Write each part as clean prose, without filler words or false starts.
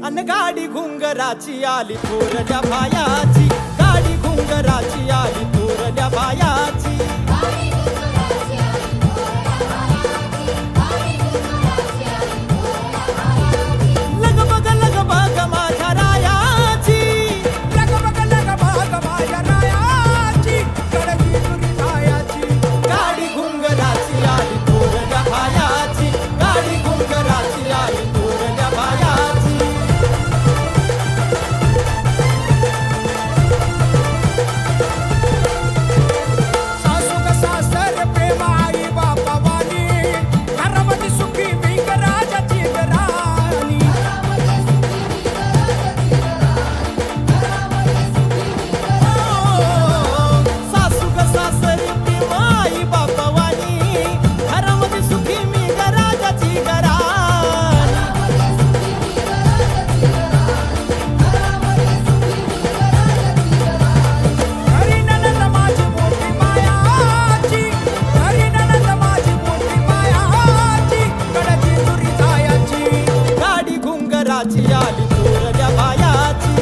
अन गाडी घुंगराची आली थोरल्या बायाची, गाडी घुंगराची आली थोरल्या बायाची। लगबग लगबग माझ्या रायाची, लगबग लगबग माझ्या रायाची, कडकी तुरी जायाची। गाडी घुंगराची आली थोरल्या बायाची, गाडी घुंगराची आली थोरल्या बायाची। सासू का सासर प्रेम आई बापावानी, घरामध्ये सुखी मी राजाची राणी। सासू ग सासर प्रेम आई बापावानी, घरामध्ये सुखी मी ग राजाची घराणी। घरी नणंद माझी मोठी मायाची, घरी नणंद माझी मोठी मायाची, कडकी तुरी जायाची। गाडी घुंगराची आली थोरल्या बायाची।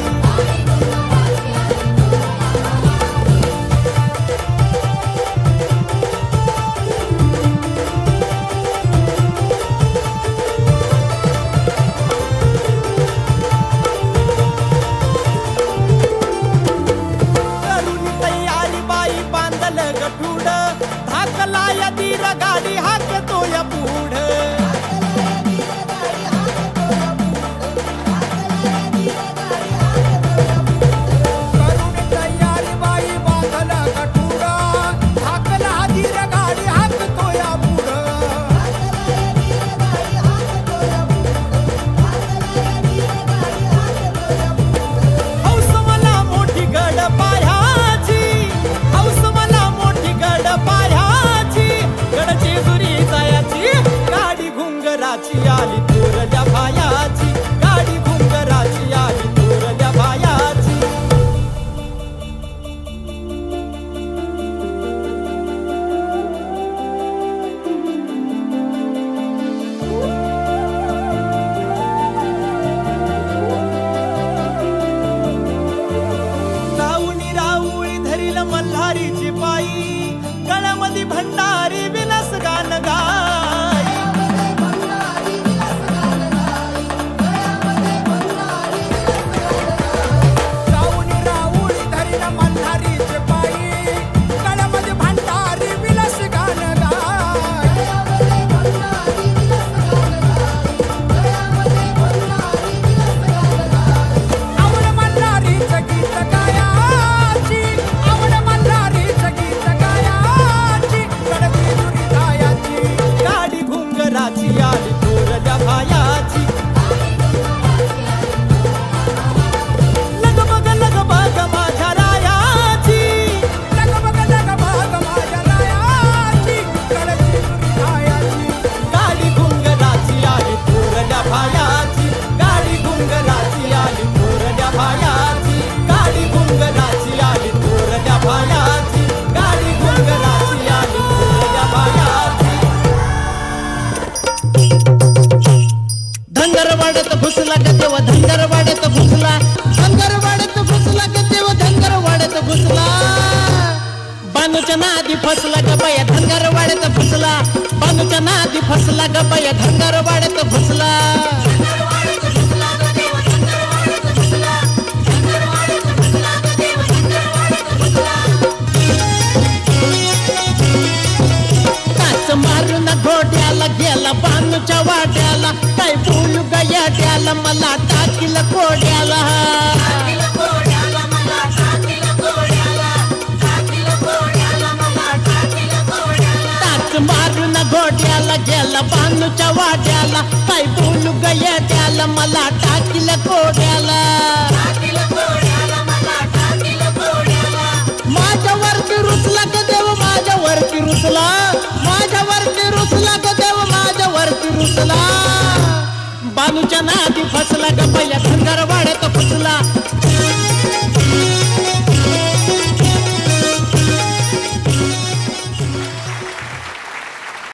करून तयारी बाई बांधल गठुड, धाकला या दीर गाडी हाकतो या पुढ। करून तयारी बाई बांधल गठुडा, हाकला धीर गाडी हाकतो या पुढं। हौस मला मोठी गड पायाची, हौस मला मोठी गड पायाची, गडची जुरी जायाची। गाडी घुंगराची आली थोरल्या बायाची, गाडी घुंगराची आली थोरल्या बायाची। राऊनी राऊळी धरील मल्हारीची पायी, गळ्यामध्ये भंडारी विलास गान गाई। राऊनी राऊळी धरील मल्हारीची पायी, गळ्यामध्ये भंडारी विलास गान गाय। आवड मल्हारीचं गीत गायाची, आवड मल्हारीचं गीत गायाची, कडकी तुरी जायाची। गाडी घुंगराची आली थोरल्या बायाची। लगबग लगबग माझ्या रायाची, लगबग लगबग माझ्या रायाची, कडकी तुरी जायाची। गाडी घुंगराची आली थोरल्या बायाची, गाडी घुंगराची आली थोरल्या बायाची, गाडी घुंगराची आली थोरल्या बायाची, गाडी घुंगराची आली थोरल्या बायाची। धनगरवाड्यात घुसला ग देव धनगरवाड्यात घुसला, धनगरवाड्यात घुसला ग देव धनगरवाड्यात घुसला। बानूच्या नादी फसला ग बाया धनगरवाड्यात घुसला, बानूच्या नादी फसला ग बाया धनगरवाड्यात घुसला। काच मारून घोड्याला गेला बानूच्या वाड्याला, काय बोलू गयाड्याला मला टाकील कोड्याला। काच मारून घोड्याला गेला बानूच्या वाड्याला, काय बोलू गयाड्याला मला टाकील कोड्याला। माझ्यावरती रुसला ग देव माझ्यावरती रुसला, माझ्यावरती रुसला ग देव माझ्यावरती रुसला। बानूच्या नादी फसला ग पहिल्या धनगर